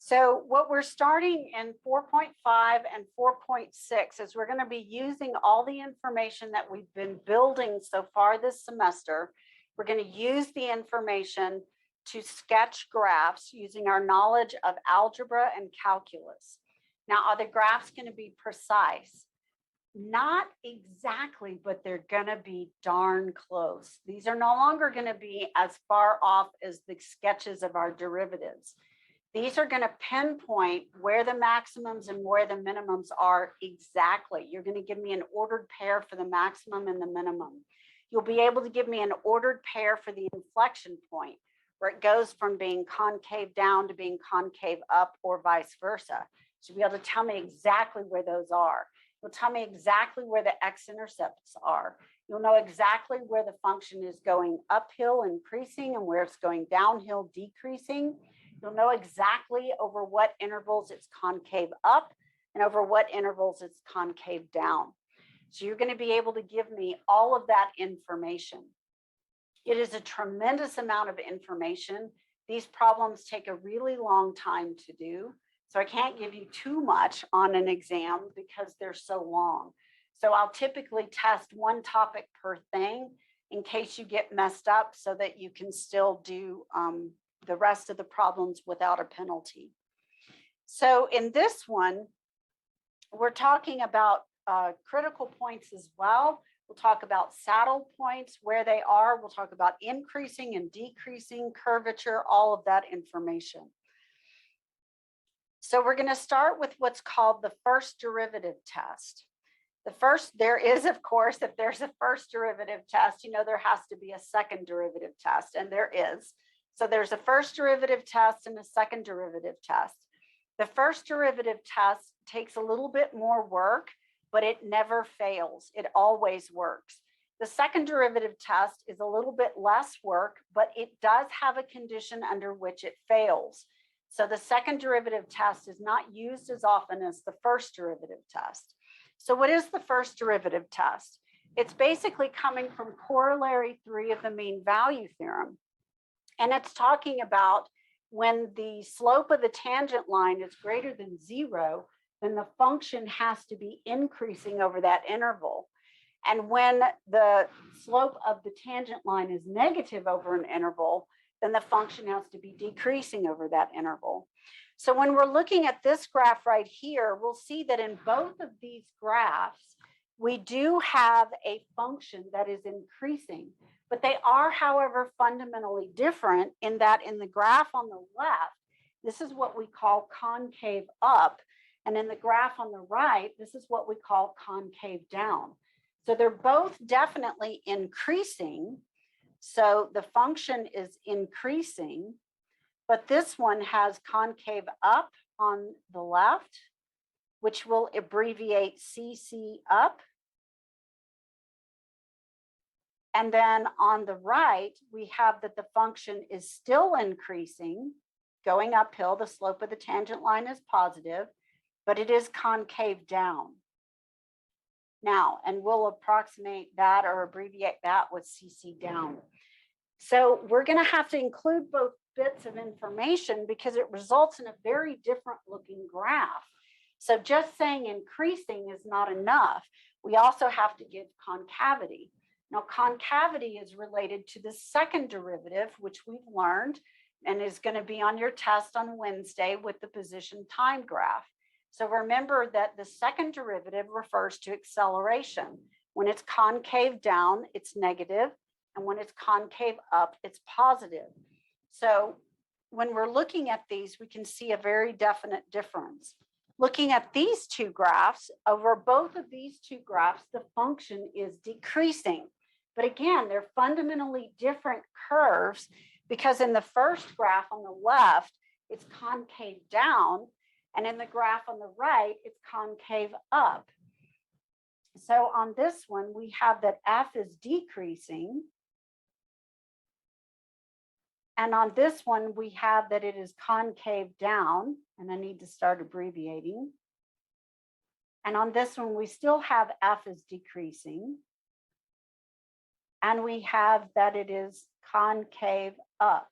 So what we're starting in 4.5 and 4.6 is we're going to be using all the information that we've been building so far this semester. We're going to use the information to sketch graphs using our knowledge of algebra and calculus. Now, are the graphs going to be precise? Not exactly, but they're going to be darn close. These are no longer going to be as far off as the sketches of our derivatives. These are going to pinpoint where the maximums and where the minimums are exactly. You're going to give me an ordered pair for the maximum and the minimum. You'll be able to give me an ordered pair for the inflection point, where it goes from being concave down to being concave up or vice versa. So you'll be able to tell me exactly where those are. You'll tell me exactly where the x-intercepts are. You'll know exactly where the function is going uphill, increasing, and where it's going downhill, decreasing. You'll know exactly over what intervals it's concave up and over what intervals it's concave down. So you're going to be able to give me all of that information. It is a tremendous amount of information. These problems take a really long time to do. So I can't give you too much on an exam because they're so long. So I'll typically test one topic per thing in case you get messed up so that you can still do the rest of the problems without a penalty. So in this one, we're talking about critical points as well. We'll talk about saddle points, where they are. We'll talk about increasing and decreasing, curvature, all of that information. So we're going to start with what's called the first derivative test. There is, of course, if there's a first derivative test, you know, there has to be a second derivative test, and there is. So there's a first derivative test and a second derivative test. The first derivative test takes a little bit more work, but it never fails. It always works. The second derivative test is a little bit less work, but it does have a condition under which it fails. So the second derivative test is not used as often as the first derivative test. So what is the first derivative test? It's basically coming from corollary 3 of the mean value theorem. And it's talking about when the slope of the tangent line is greater than 0, then the function has to be increasing over that interval. And when the slope of the tangent line is negative over an interval, then the function has to be decreasing over that interval. So when we're looking at this graph right here, we'll see that in both of these graphs, we do have a function that is increasing, but they are, however, fundamentally different in that in the graph on the left, this is what we call concave up. And in the graph on the right, this is what we call concave down. So they're both definitely increasing. So the function is increasing, but this one has concave up on the left, which will abbreviate CC up. And then on the right, we have that the function is still increasing, going uphill. The slope of the tangent line is positive, but it is concave down. Now, and we'll approximate that or abbreviate that with CC down. So we're going to have to include both bits of information because it results in a very different looking graph. So just saying increasing is not enough. We also have to give concavity. Now, concavity is related to the second derivative, which we've learned and is going to be on your test on Wednesday with the position time graph. So remember that the second derivative refers to acceleration. When it's concave down, it's negative, and when it's concave up, it's positive. So when we're looking at these, we can see a very definite difference. Looking at these two graphs, over both of these two graphs, the function is decreasing. But again, they're fundamentally different curves because in the first graph on the left, it's concave down, and in the graph on the right, it's concave up. So on this one, we have that f is decreasing. And on this one, we have that it is concave down, and I need to start abbreviating. And on this one, we still have f is decreasing. And we have that it is concave up.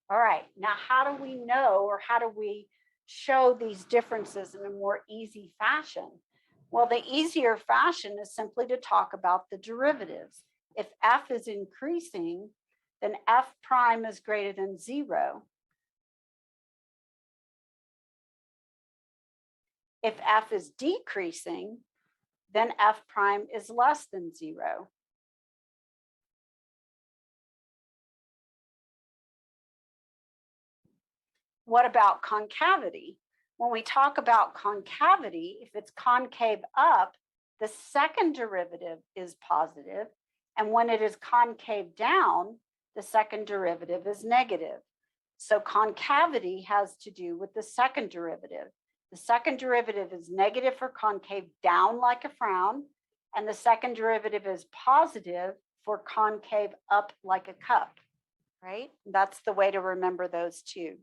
All right, now how do we know, or how do we show these differences in a more easy fashion? Well, the easier fashion is simply to talk about the derivatives. If f is increasing, then f prime is greater than 0. If f is decreasing, then f prime is less than 0. What about concavity? When we talk about concavity, if it's concave up, the second derivative is positive. And when it is concave down, the second derivative is negative. So concavity has to do with the second derivative. The second derivative is negative for concave down like a frown, and the second derivative is positive for concave up like a cup, right? That's the way to remember those two.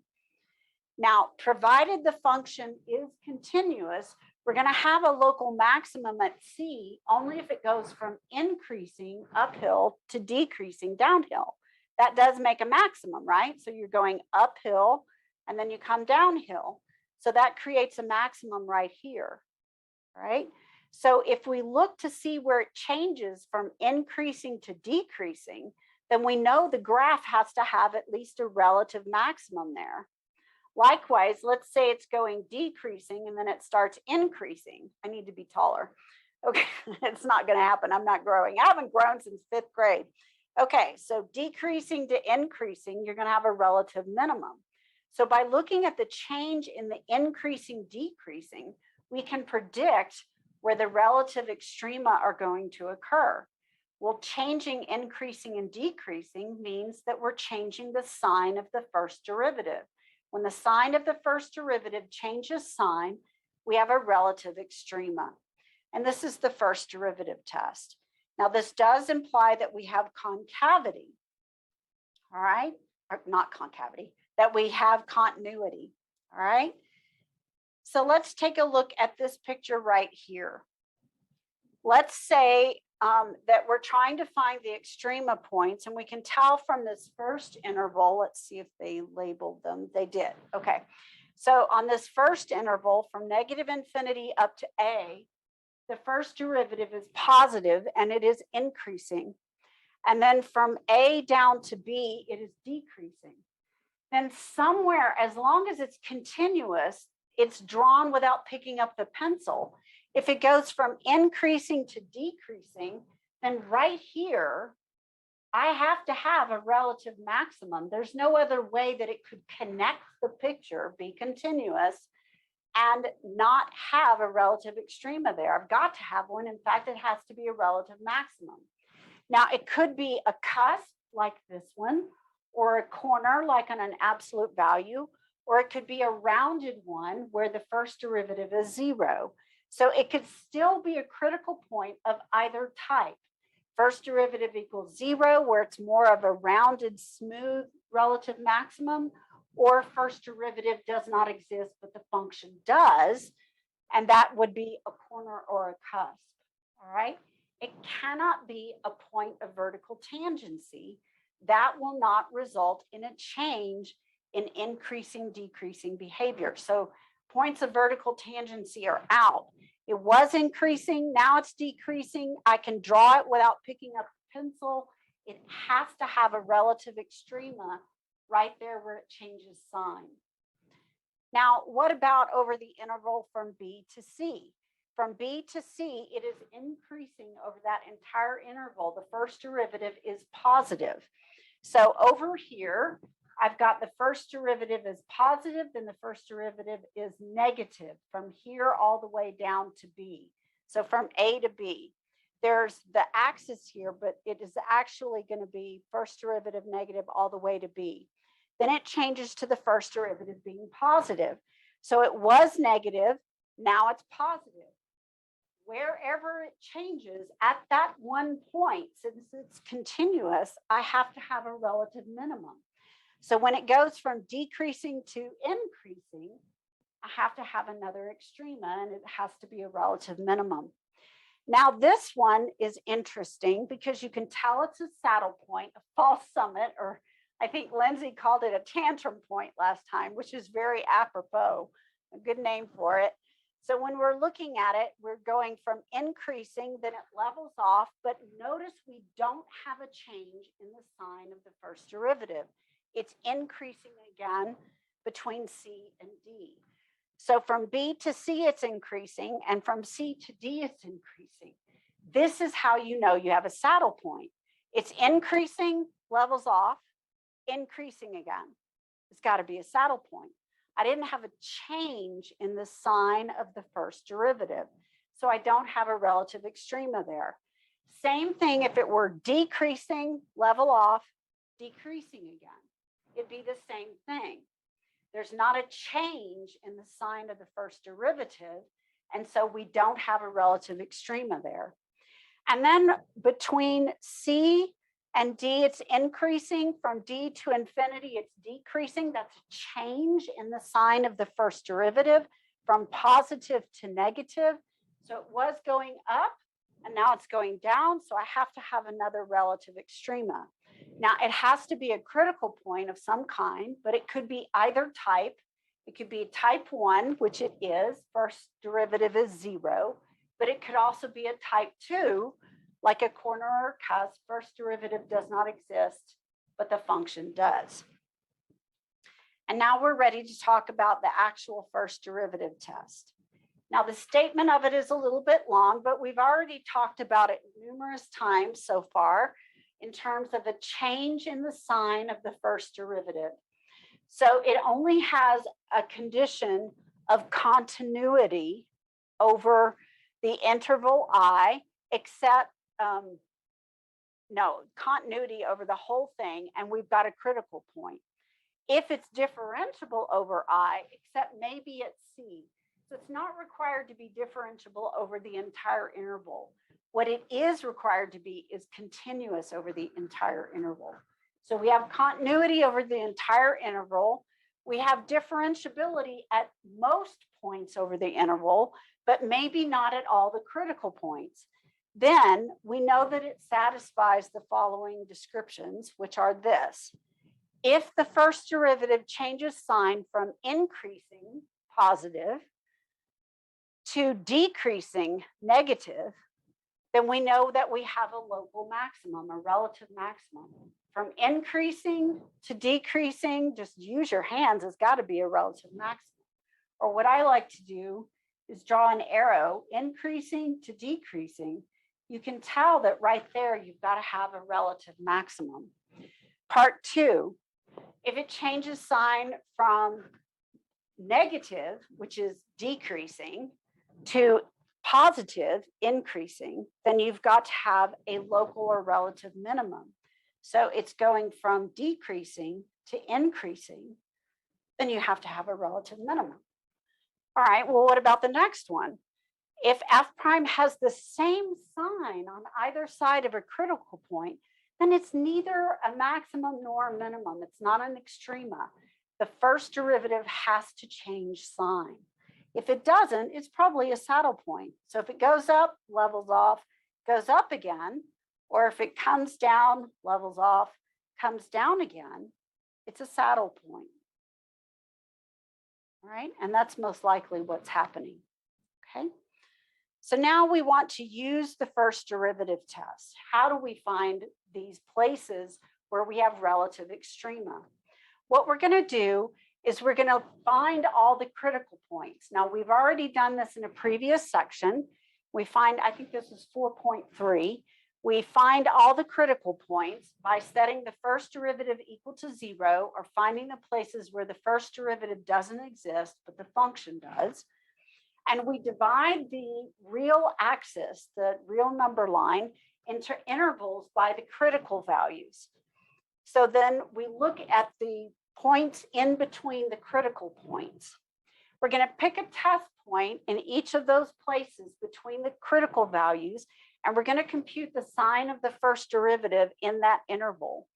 Now, provided the function is continuous, we're going to have a local maximum at C only if it goes from increasing uphill to decreasing downhill. That does make a maximum, right? So you're going uphill and then you come downhill. So that creates a maximum right here, right? So if we look to see where it changes from increasing to decreasing, then we know the graph has to have at least a relative maximum there. Likewise, let's say it's going decreasing and then it starts increasing. I need to be taller. Okay, it's not going to happen. I'm not growing. I haven't grown since 5th grade. Okay, so decreasing to increasing, you're going to have a relative minimum. So by looking at the change in the increasing decreasing, we can predict where the relative extrema are going to occur. Well, changing increasing and decreasing means that we're changing the sign of the first derivative. When the sign of the first derivative changes sign, we have a relative extrema. And this is the first derivative test. Now, this does imply that we have concavity, all right? Or not concavity, that we have continuity, all right? So let's take a look at this picture right here. Let's say that we're trying to find the extrema points, and we can tell from this first interval, let's see if they labeled them. They did. Okay. So on this first interval from negative infinity up to A, the first derivative is positive and it is increasing. And then from A down to B, it is decreasing. Then somewhere, as long as it's continuous, it's drawn without picking up the pencil. If it goes from increasing to decreasing, then right here, I have to have a relative maximum. There's no other way that it could connect the picture, be continuous, and not have a relative extrema there. I've got to have one. In fact, it has to be a relative maximum. Now, it could be a cusp like this one, or a corner like on an absolute value, or it could be a rounded one where the first derivative is 0. So it could still be a critical point of either type. First derivative equals 0, where it's more of a rounded, smooth relative maximum, or first derivative does not exist, but the function does, and that would be a corner or a cusp, all right? It cannot be a point of vertical tangency. That will not result in a change in increasing, decreasing behavior. So points of vertical tangency are out. It was increasing, now it's decreasing. I can draw it without picking up the pencil. It has to have a relative extrema right there where it changes sign. Now, what about over the interval from B to C? From B to C, it is increasing over that entire interval. The first derivative is positive. So over here, I've got the first derivative is positive, then the first derivative is negative from here all the way down to B. So from A to B, there's the axis here, but it is actually going to be first derivative negative all the way to B. Then it changes to the first derivative being positive. So it was negative, now it's positive. Wherever it changes at that one point, since it's continuous, I have to have a relative minimum. So when it goes from decreasing to increasing, I have to have another extrema, and it has to be a relative minimum. Now, this one is interesting because you can tell it's a saddle point, a false summit, or I think Lindsay called it a tantrum point last time, which is very apropos. a good name for it. So when we're looking at it, we're going from increasing, then it levels off, but notice we don't have a change in the sign of the first derivative. It's increasing again between C and D. So from B to C, it's increasing, and from C to D, it's increasing. This is how you know you have a saddle point. It's increasing, levels off, increasing again. It's got to be a saddle point. I didn't have a change in the sign of the first derivative, so I don't have a relative extrema there. Same thing if it were decreasing, level off, decreasing again. It'd be the same thing. There's not a change in the sign of the first derivative, and so we don't have a relative extrema there. And then between C and D, it's increasing. From D to infinity, it's decreasing. That's a change in the sign of the first derivative from positive to negative. So it was going up, and now it's going down, so I have to have another relative extrema. Now, it has to be a critical point of some kind, but it could be either type. It could be type 1, which it is. First derivative is 0, but it could also be a type 2, like a corner or cusp. First derivative does not exist, but the function does. And now we're ready to talk about the actual first derivative test. Now, the statement of it is a little bit long, but we've already talked about it numerous times so far in terms of a change in the sign of the first derivative. So it only has a condition of continuity over the interval I, except continuity over the whole thing, and we've got a critical point. If it's differentiable over I, except maybe at C, so it's not required to be differentiable over the entire interval. What it is required to be is continuous over the entire interval. So we have continuity over the entire interval. We have differentiability at most points over the interval, but maybe not at all the critical points. Then we know that it satisfies the following descriptions, which are this. If the first derivative changes sign from increasing, positive, to decreasing, negative, then we know that we have a local maximum, a relative maximum. From increasing to decreasing, just use your hands, it's got to be a relative maximum. Or what I like to do is draw an arrow, increasing to decreasing. You can tell that right there, you've got to have a relative maximum. Part 2, if it changes sign from negative, which is decreasing, to positive, increasing, then you've got to have a local or relative minimum. So it's going from decreasing to increasing, then you have to have a relative minimum. All right, well, what about the next one? If f prime has the same sign on either side of a critical point, then it's neither a maximum nor a minimum. It's not an extrema. The first derivative has to change sign. If it doesn't, it's probably a saddle point. So if it goes up, levels off, goes up again, or if it comes down, levels off, comes down again, it's a saddle point. All right, and that's most likely what's happening. Okay, so now we want to use the first derivative test. How do we find these places where we have relative extrema? What we're going to do is we're going to find all the critical points. Now, we've already done this in a previous section. We find, I think this is 4.3. We find all the critical points by setting the first derivative equal to 0 or finding the places where the first derivative doesn't exist, but the function does. And we divide the real axis, the real number line, into intervals by the critical values. So then we look at the points in between the critical points. We're going to pick a test point in each of those places between the critical values, and we're going to compute the sign of the first derivative in that interval.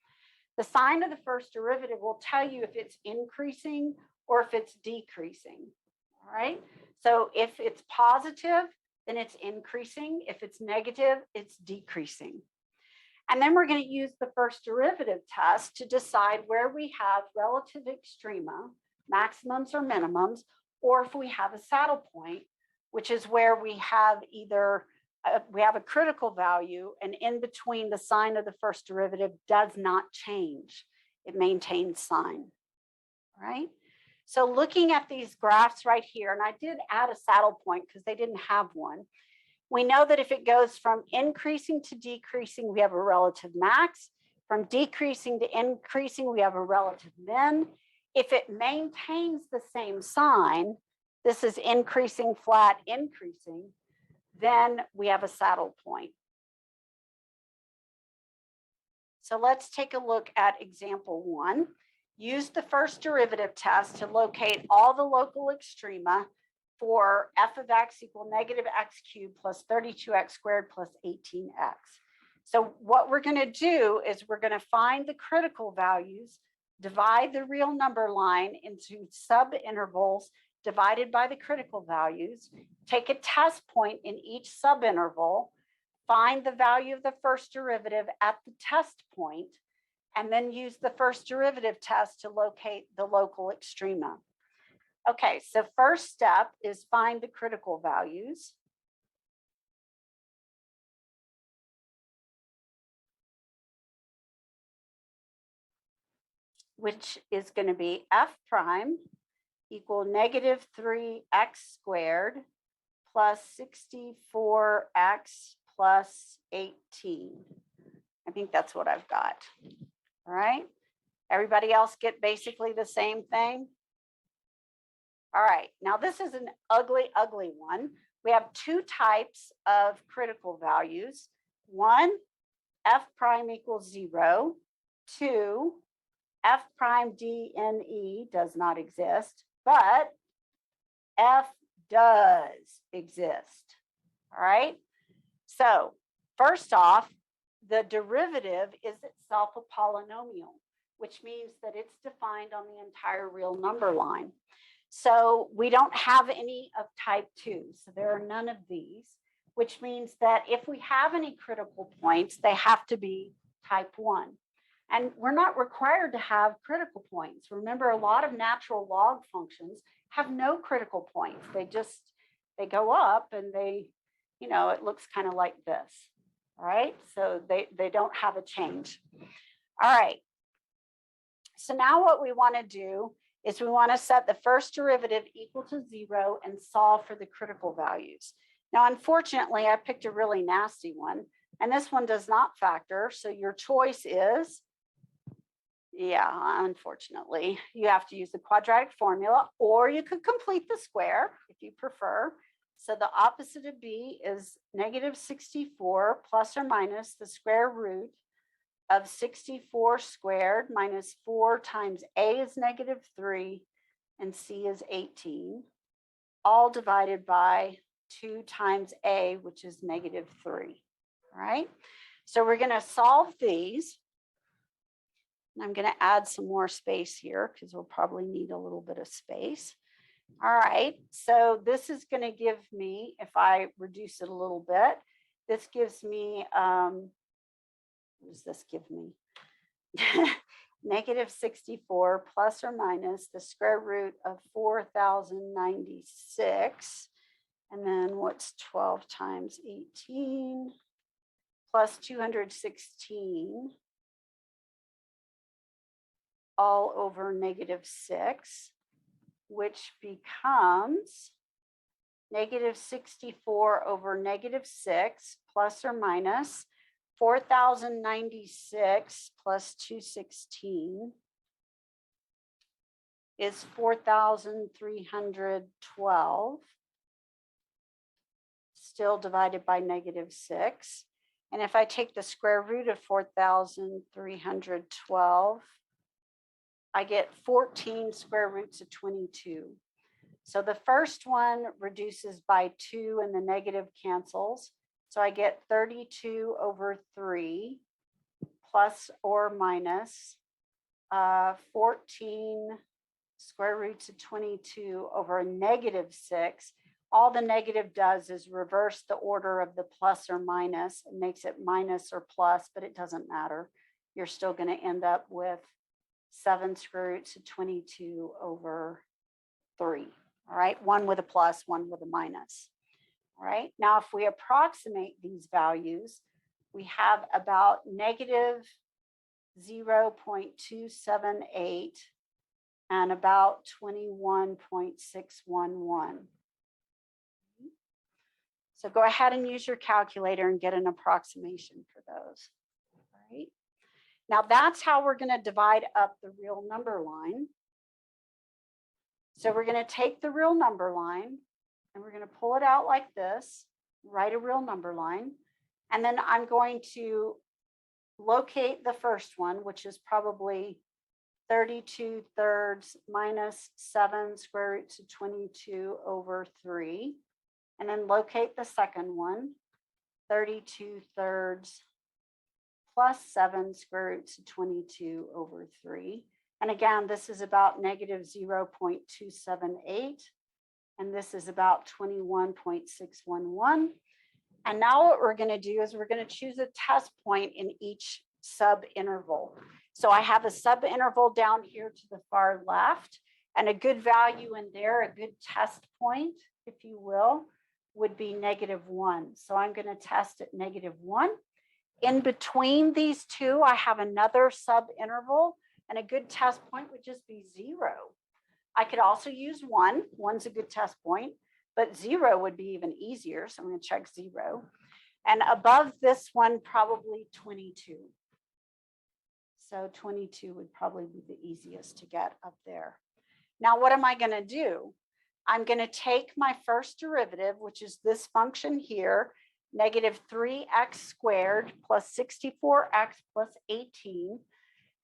The sign of the first derivative will tell you if it's increasing or if it's decreasing. All right. So if it's positive, then it's increasing. If it's negative, it's decreasing. And then we're going to use the first derivative test to decide where we have relative extrema, maximums or minimums, or if we have a saddle point, which is where we have either we have a critical value, and in between the sign of the first derivative does not change. It maintains sign, right? So looking at these graphs right here, and I did add a saddle point because they didn't have one. We know that if it goes from increasing to decreasing, we have a relative max. From decreasing to increasing, we have a relative min. If it maintains the same sign, this is increasing, flat, increasing, then we have a saddle point. So let's take a look at example 1. Use the first derivative test to locate all the local extrema for f of x equal negative x cubed plus 32x squared plus 18x. So what we're going to do is we're going to find the critical values, divide the real number line into subintervals divided by the critical values, take a test point in each subinterval, find the value of the first derivative at the test point, and then use the first derivative test to locate the local extrema. Okay, so first step is find the critical values. Which is going to be f prime equal negative 3x squared plus 64x plus 18. I think that's what I've got. All right. Everybody else get basically the same thing? All right. Now this is an ugly, ugly one. We have two types of critical values. One, f prime equals 0. 2, f prime dne does not exist, but f does exist. All right. So first off, the derivative is itself a polynomial, which means that it's defined on the entire real number line. So we don't have any of type 2. So there are none of these, which means that if we have any critical points, they have to be type 1. And we're not required to have critical points. Remember, a lot of natural log functions have no critical points. They go up and they, it looks kind of like this. All right, so they don't have a change. All right, so now what we want to do is we want to set the first derivative equal to 0 and solve for the critical values. Now, unfortunately, I picked a really nasty one, and this one does not factor. So your choice is, yeah, unfortunately, you have to use the quadratic formula, or you could complete the square if you prefer. So the opposite of b is negative 64 plus or minus the square root of 64 squared minus 4 times a is negative 3 and c is 18, all divided by 2 times a, which is negative 3. All right, so we're going to solve these. And I'm going to add some more space here because we'll probably need a little bit of space. All right, so this is going to give me, if I reduce it a little bit, this gives me, what does this give me? Negative 64 plus or minus the square root of 4,096. And then what's 12 times 18 plus 216 all over negative 6, which becomes negative 64 over negative 6 plus or minus 4,096 plus 216 is 4,312, still divided by negative 6. And if I take the square root of 4,312, I get 14 square roots of 22. So the first one reduces by 2 and the negative cancels. So I get 32 over 3 plus or minus 14 square roots of 22 over a negative 6. All the negative does is reverse the order of the plus or minus. It makes it minus or plus, but it doesn't matter. You're still going to end up with 7 square roots of 22 over 3, All right, one with a plus, one with a minus. All right, now if we approximate these values, we have about negative 0.278 and about 21.611. So go ahead and use your calculator and get an approximation for those. All right. Now that's how we're going to divide up the real number line. So we're going to take the real number line and we're going to pull it out like this, write a real number line, and then I'm going to locate the first one, which is probably 32 thirds minus 7 square root of 22 over 3. And then locate the second one, 32 thirds plus 7 square root of 22 over 3. And again, this is about negative 0.278. And this is about 21.611. And now what we're going to do is we're going to choose a test point in each sub-interval. So I have a sub-interval down here to the far left, and a good value in there, a good test point, if you will, would be -1. So I'm going to test at -1. In between these two, I have another sub-interval, and a good test point would just be 0. I could also use 1. 1's a good test point, but 0 would be even easier. So I'm going to check 0. And above this one, probably 22. So 22 would probably be the easiest to get up there. Now, what am I going to do? I'm going to take my first derivative, which is this function here, negative 3x squared plus 64x plus 18.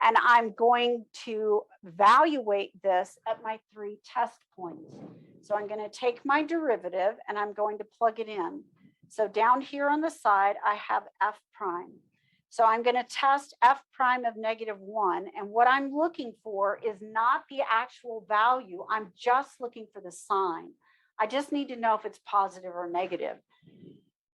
And I'm going to evaluate this at my 3 test points. So I'm going to take my derivative and I'm going to plug it in. So down here on the side, I have f prime. So I'm going to test f prime of -1. And what I'm looking for is not the actual value. I'm just looking for the sign. I just need to know if it's positive or negative.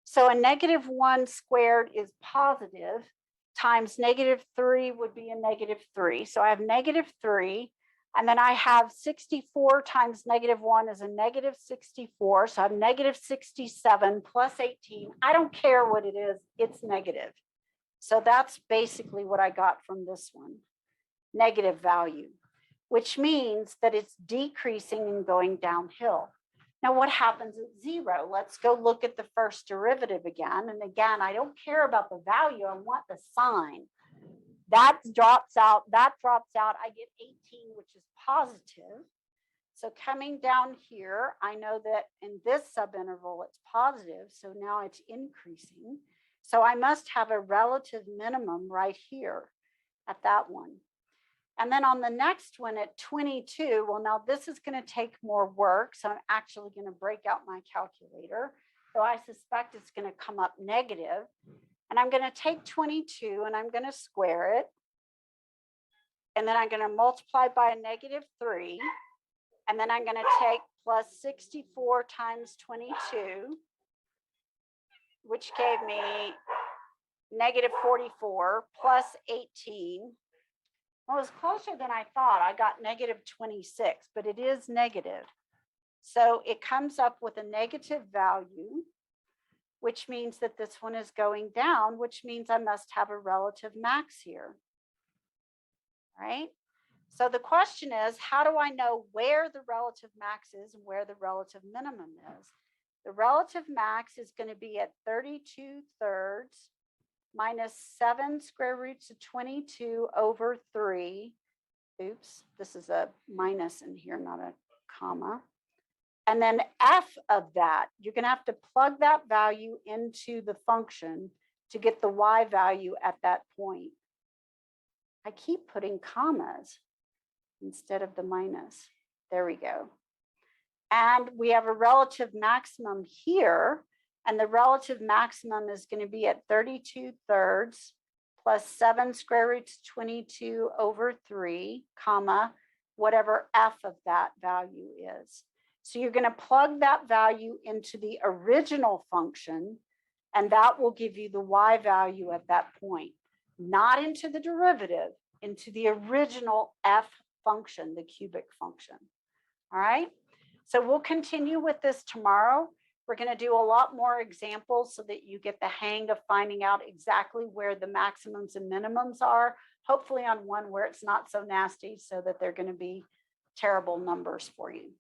So a -1 squared is positive, times -3 would be a -3. So I have -3. And then I have 64 times -1 is a -64. So I have -67 plus 18. I don't care what it is, it's negative. So that's basically what I got from this one, negative value, which means that it's decreasing and going downhill. Now, what happens at 0? Let's go look at the first derivative again. And again, I don't care about the value. I want the sign. That drops out. I get 18, which is positive. So coming down here, I know that in this subinterval, it's positive. So now it's increasing. So I must have a relative minimum right here at that one. And then on the next one at 22, well, now this is going to take more work. So I'm actually going to break out my calculator. So I suspect it's going to come up negative. And I'm going to take 22 and I'm going to square it. And then I'm going to multiply by a -3. And then I'm going to take plus 64 times 22, which gave me -44 plus 18. Well, it was closer than I thought. I got -26, but it is negative. So it comes up with a negative value, which means that this one is going down, which means I must have a relative max here. Right? So the question is, how do I know where the relative max is and where the relative minimum is? The relative max is going to be at 32 thirds minus 7 square roots of 22 over 3. Oops, this is a minus in here, not a comma. And then f of that, you're going to have to plug that value into the function to get the y value at that point. I keep putting commas instead of the minus. There we go. And we have a relative maximum here. And the relative maximum is going to be at 32 thirds plus 7 square roots 22 over 3, comma, whatever f of that value is. So you're going to plug that value into the original function, and that will give you the y value at that point. Not into the derivative, into the original f function, the cubic function. All right. So we'll continue with this tomorrow. We're going to do a lot more examples so that you get the hang of finding out exactly where the maximums and minimums are, hopefully on one where it's not so nasty so that they're going to be terrible numbers for you.